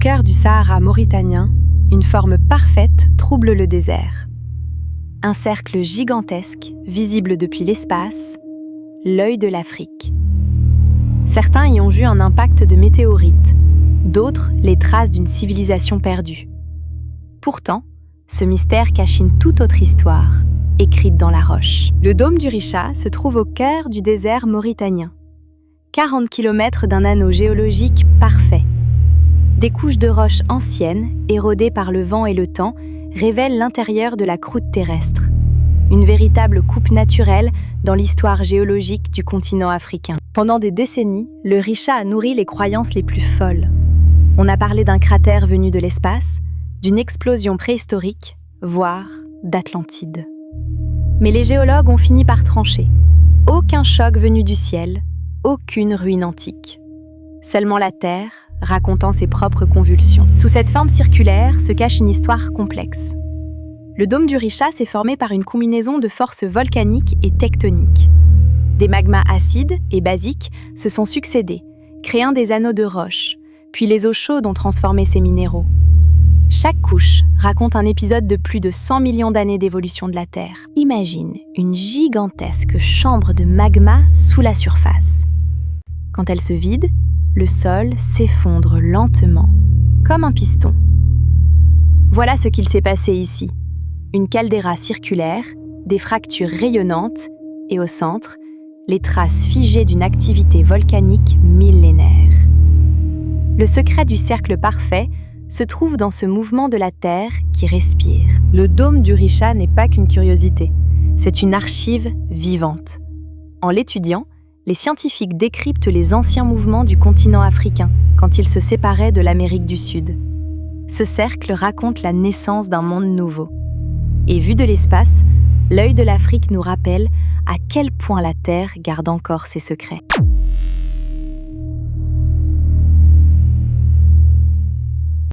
cœur du Sahara mauritanien, une forme parfaite trouble le désert. Un cercle gigantesque, visible depuis l'espace, l'œil de l'Afrique. Certains y ont vu un impact de météorites, d'autres les traces d'une civilisation perdue. Pourtant, ce mystère cache une toute autre histoire, écrite dans la roche. Le dôme du Richa se trouve au cœur du désert mauritanien. 40 km d'un anneau géologique parfait. Des couches de roches anciennes, érodées par le vent et le temps, révèlent l'intérieur de la croûte terrestre. Une véritable coupe naturelle dans l'histoire géologique du continent africain. Pendant des décennies, le Richa a nourri les croyances les plus folles. On a parlé d'un cratère venu de l'espace, d'une explosion préhistorique, voire d'Atlantide. Mais les géologues ont fini par trancher. Aucun choc venu du ciel, aucune ruine antique. Seulement la Terre, racontant ses propres convulsions. Sous cette forme circulaire se cache une histoire complexe. Le dôme du Richa s'est formé par une combinaison de forces volcaniques et tectoniques. Des magmas acides et basiques se sont succédés, créant des anneaux de roche, puis les eaux chaudes ont transformé ces minéraux. Chaque couche raconte un épisode de plus de 100 millions d'années d'évolution de la Terre. Imagine une gigantesque chambre de magma sous la surface. Quand elle se vide, le sol s'effondre lentement, comme un piston. Voilà ce qu'il s'est passé ici. Une caldeira circulaire, des fractures rayonnantes et au centre, les traces figées d'une activité volcanique millénaire. Le secret du cercle parfait se trouve dans ce mouvement de la Terre qui respire. Le dôme du Richa n'est pas qu'une curiosité, c'est une archive vivante. En l'étudiant, les scientifiques décryptent les anciens mouvements du continent africain quand il se séparait de l'Amérique du Sud. Ce cercle raconte la naissance d'un monde nouveau. Et vu de l'espace, l'œil de l'Afrique nous rappelle à quel point la Terre garde encore ses secrets.